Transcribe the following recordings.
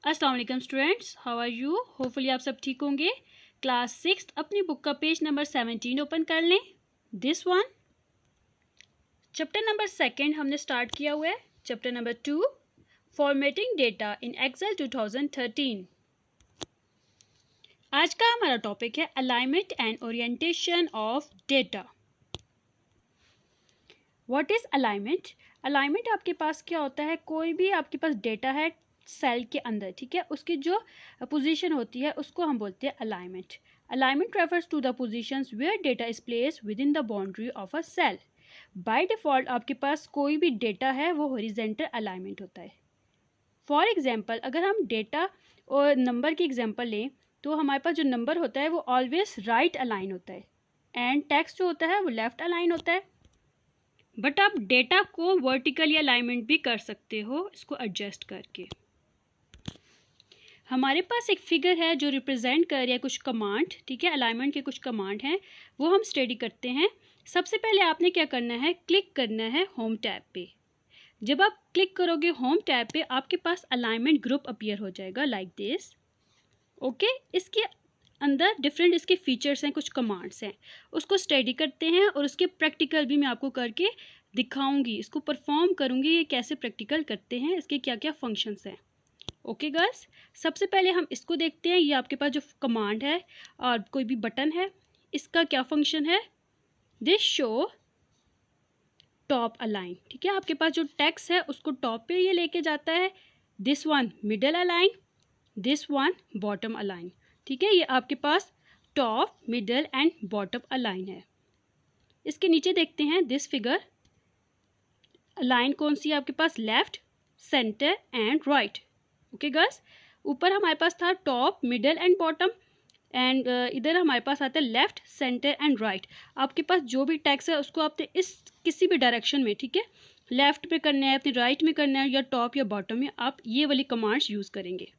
अस्सलाम वालेकुम students, how are you. Hopefully आप सब ठीक होंगे। क्लास 6 अपनी बुक का पेज नंबर 17 ओपन कर लें। दिस वन चैप्टर नंबर 2 हमने स्टार्ट किया हुआ है। Chapter number 2 formatting data in Excel 2013। आज का हमारा टॉपिक है alignment and orientation of data. What is alignment? Alignment आपके पास क्या होता है, कोई भी आपके पास डेटा है सेल के अंदर, ठीक है, उसकी जो पोजीशन होती है उसको हम बोलते हैं alignment. Alignment refers to the positions where data is placed within the boundary of a cell. By default आपके पास कोई भी डेटा है वो हॉरिजॉन्टल अलाइनमेंट होता है। फॉर एग्जांपल अगर हम डेटा और नंबर की एग्जांपल लें तो हमारे पास जो नंबर होता है वो ऑलवेज राइट अलाइन होता है एंड टेक्स्ट जो होता है वो लेफ्ट अलाइन होता है। बट आप डेटा को वर्टिकली अलाइनमेंट भी कर सकते हो इसको एडजस्ट करके। हमारे पास एक फिगर है जो रिप्रेजेंट कर रहा है कुछ कमांड, ठीक है, अलाइनमेंट के कुछ कमांड हैं वो हम स्टडी करते हैं। सबसे पहले आपने क्या करना है, क्लिक करना है होम टैब पे। जब आप क्लिक करोगे होम टैब पे आपके पास अलाइनमेंट ग्रुप अपीयर हो जाएगा लाइक दिस। ओके, इसके अंदर डिफरेंट इसके फीचर्स हैं, कुछ कमांड्स हैं, उसको स्टडी करते हैं और उसके प्रैक्टिकल भी मैं आपको करके दिखाऊंगी, इसको परफॉर्म करूंगी ये कैसे प्रैक्टिकल करते हैं, इसके क्या क्या फंक्शंस हैं। ओके गर्ल्स, सबसे पहले हम इसको देखते हैं। ये आपके पास जो कमांड है और कोई भी बटन है, इसका क्या फंक्शन है, दिस शो टॉप अलाइन, ठीक है, आपके पास जो टेक्स्ट है उसको टॉप पे ये लेके जाता है। This one middle align, this one bottom align, ठीक है, ये आपके पास top middle and bottom align है। इसके नीचे देखते हैं दिस फिगर, अलाइन कौन सी है आपके पास, left centre and right. Okay girls, ऊपर हमारे पास था top middle and bottom and इधर हमारे पास आता है लेफ्ट सेंटर एंड राइट। आपके पास जो भी टेक्स्ट है उसको आपने इस किसी भी डायरेक्शन में, ठीक है, लेफ्ट में करना है, अपने राइट में करना है, या टॉप या बॉटम में, आप ये वाली कमांड्स यूज करेंगे।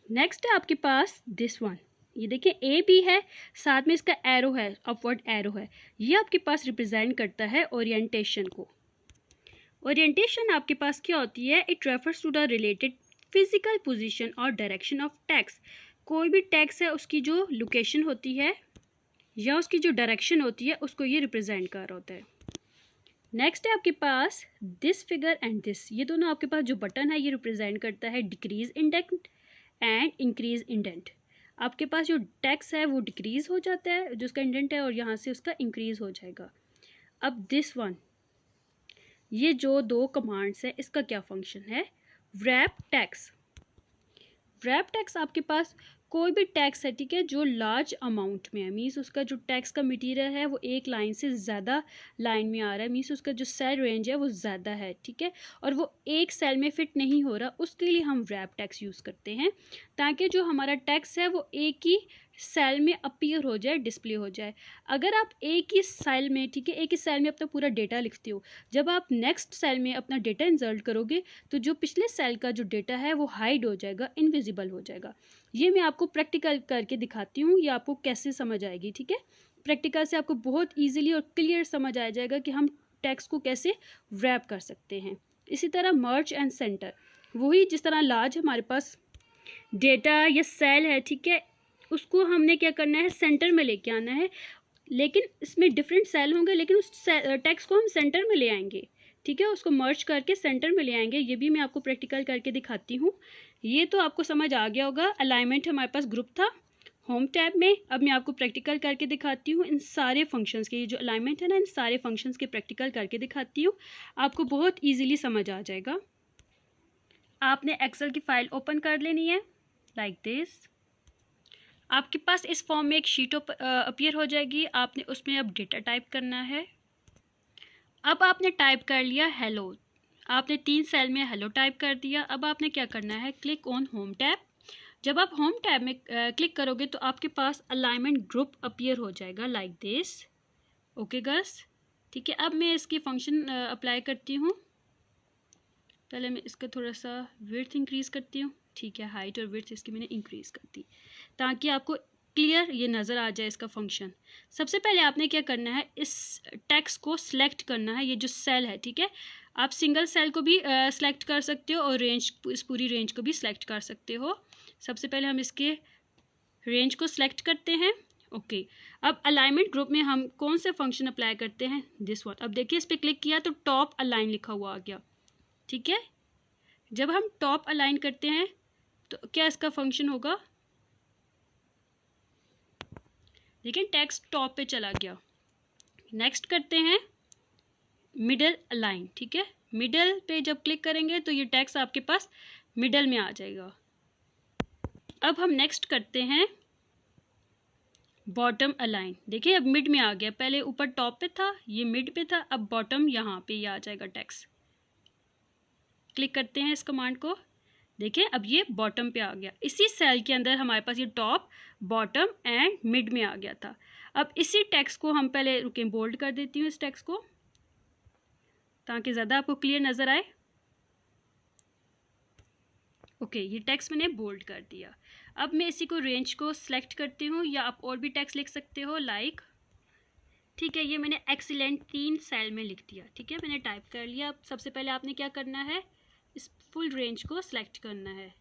नेक्स्ट है आपके पास दिस वन, ये देखिए ए बी है, साथ में इसका एरो है, अपवर्ड एरो है, ये आपके पास रिप्रेजेंट करता है ओरिएंटेशन को। ओरिएंटेशन आपके पास क्या होती है, it refers to the related physical position और डायरेक्शन ऑफ टेक्स्ट। कोई भी टेक्स्ट है उसकी जो लोकेशन होती है या उसकी जो डायरेक्शन होती है उसको ये रिप्रेजेंट कर रहा होता है। नेक्स्ट है आपके पास दिस फिगर एंड दिस, ये दोनों आपके पास जो बटन है ये रिप्रेजेंट करता है decrease indent and increase indent. आपके पास जो टेक्स्ट है वो डिक्रीज हो जाता है जो उसका इंडेंट है और यहाँ से उसका इंक्रीज हो जाएगा। अब दिस वन, ये जो दो कमांड्स है इसका क्या फंक्शन है, व्रैप टेक्स्ट। व्रैप टेक्स्ट आपके पास कोई भी टेक्स्ट है, ठीक है, जो लार्ज अमाउंट में है, मीन्स उसका जो टेक्स्ट का मटेरियल है वो एक लाइन से ज़्यादा लाइन में आ रहा है, मीन्स उसका जो सेल रेंज है वो ज़्यादा है, ठीक है, और वो एक सेल में फिट नहीं हो रहा, उसके लिए हम व्रैप टेक्स्ट यूज़ करते हैं ताकि जो हमारा टेक्स्ट है वो एक ही सेल में अपीयर हो जाए, डिस्प्ले हो जाए। अगर आप एक ही सेल में, ठीक है, एक ही सेल में अपना पूरा डेटा लिखते हो, जब आप नेक्स्ट सेल में अपना डेटा इंसर्ट करोगे तो जो पिछले सेल का जो डेटा है वो हाइड हो जाएगा, इनविजिबल हो जाएगा। ये मैं आपको प्रैक्टिकल करके दिखाती हूँ, ये आपको कैसे समझ आएगी, ठीक है, प्रैक्टिकल से आपको बहुत ईजिली और क्लियर समझ आ जाएगा कि हम टेक्स्ट को कैसे रैप कर सकते हैं। इसी तरह मर्ज एंड सेंटर, वही जिस तरह लार्ज हमारे पास डेटा या सेल है, ठीक है, उसको हमने क्या करना है, सेंटर में लेके आना है, लेकिन इसमें डिफरेंट सेल होंगे लेकिन उस टेक्स्ट को हम सेंटर में ले आएंगे, ठीक है, उसको मर्ज करके सेंटर में ले आएंगे। ये भी मैं आपको प्रैक्टिकल करके दिखाती हूँ। ये तो आपको समझ आ गया होगा। अलाइनमेंट हमारे पास ग्रुप था होम टैब में, अब मैं आपको प्रैक्टिकल करके दिखाती हूँ इन सारे फंक्शंस के। ये जो अलाइनमेंट है ना, इन सारे फंक्शंस के प्रैक्टिकल करके दिखाती हूँ, आपको बहुत ईजिली समझ आ जाएगा। आपने एक्सेल की फाइल ओपन कर लेनी है लाइक दिस। आपके पास इस फॉर्म में एक शीट अपीयर हो जाएगी, आपने उसमें अब डेटा टाइप करना है। अब आपने टाइप कर लिया हेलो, आपने 3 सेल में हेलो टाइप कर दिया। अब आपने क्या करना है, क्लिक ऑन होम टैब। जब आप होम टैब में क्लिक करोगे तो आपके पास अलाइनमेंट ग्रुप अपीयर हो जाएगा लाइक दिस। ओके गर्ल्स, ठीक है, अब मैं इसकी फंक्शन अप्लाई करती हूँ। पहले मैं इसका थोड़ा सा विड्थ इंक्रीज़ करती हूँ, ठीक है, हाइट और विड्थ इसकी मैंने इंक्रीज़ कर दी ताकि आपको क्लियर ये नज़र आ जाए इसका फंक्शन। सबसे पहले आपने क्या करना है, इस टेक्स्ट को सिलेक्ट करना है, ये जो सेल है, ठीक है, आप सिंगल सेल को भी सेलेक्ट कर सकते हो और रेंज, इस पूरी रेंज को भी सिलेक्ट कर सकते हो। सबसे पहले हम इसके रेंज को सिलेक्ट करते हैं। ओके, अब अलाइनमेंट ग्रुप में हम कौन से फंक्शन अप्लाई करते हैं, दिस वन। अब देखिए इस पर क्लिक किया तो टॉप अलाइन लिखा हुआ आ गया, ठीक है। जब हम टॉप अलाइन करते हैं तो क्या इसका फंक्शन होगा, देखिए टेक्स्ट टॉप पे चला गया। नेक्स्ट करते हैं मिडल अलाइन, ठीक है। मिडल पे जब क्लिक करेंगे तो ये टेक्स्ट आपके पास मिडल में आ जाएगा। अब हम नेक्स्ट करते हैं बॉटम अलाइन। देखिए अब मिड में आ गया, पहले ऊपर टॉप पे था, ये मिड पे था, अब बॉटम यहाँ पे ये आ जाएगा टेक्स्ट। क्लिक करते हैं इस कमांड को, देखिए अब ये बॉटम पे आ गया। इसी सेल के अंदर हमारे पास ये टॉप, बॉटम एंड मिड में आ गया था। अब इसी टेक्स्ट को हम पहले रुकें, बोल्ड कर देती हूँ इस टेक्स्ट को ताकि ज़्यादा आपको क्लियर नज़र आए। ओके, ये टेक्स्ट मैंने बोल्ड कर दिया। अब मैं इसी को रेंज को सिलेक्ट करती हूँ, या आप और भी टेक्स्ट लिख सकते हो लाइक, ठीक है। ये मैंने एक्सीलेंट 3 सेल में लिख दिया, ठीक है, मैंने टाइप कर लिया। अब सबसे पहले आपने क्या करना है, इस फुल रेंज को सिलेक्ट करना है।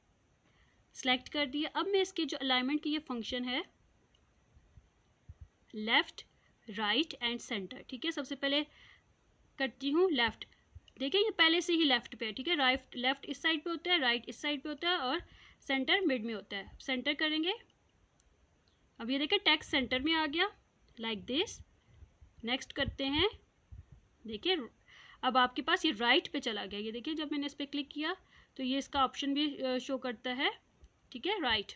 सिलेक्ट कर दिया। अब मैं इसकी जो अलाइनमेंट की ये फंक्शन है लेफ़्ट, राइट एंड सेंटर, ठीक है। सबसे पहले करती हूँ लेफ़्ट, देखिए ये पहले से ही लेफ़्ट पे है, ठीक है। राइट, लेफ़्ट इस साइड पे होता है, राइट इस साइड पे होता है और सेंटर मिड में होता है। सेंटर करेंगे, अब ये देखिए टेक्स्ट सेंटर में आ गया लाइक दिस। नेक्स्ट करते हैं, देखिए अब आपके पास ये राइट पे चला गया। ये देखिए जब मैंने इस पर क्लिक किया तो ये इसका ऑप्शन भी शो करता है, ठीक है, राइट।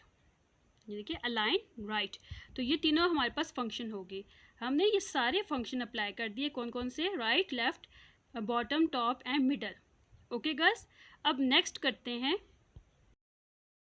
ये देखिए अलाइन राइट। तो ये तीनों हमारे पास फंक्शन हो गए। हमने ये सारे फंक्शन अप्लाई कर दिए, कौन कौन से, right, left, bottom, top and middle. Okay girls, अब नेक्स्ट करते हैं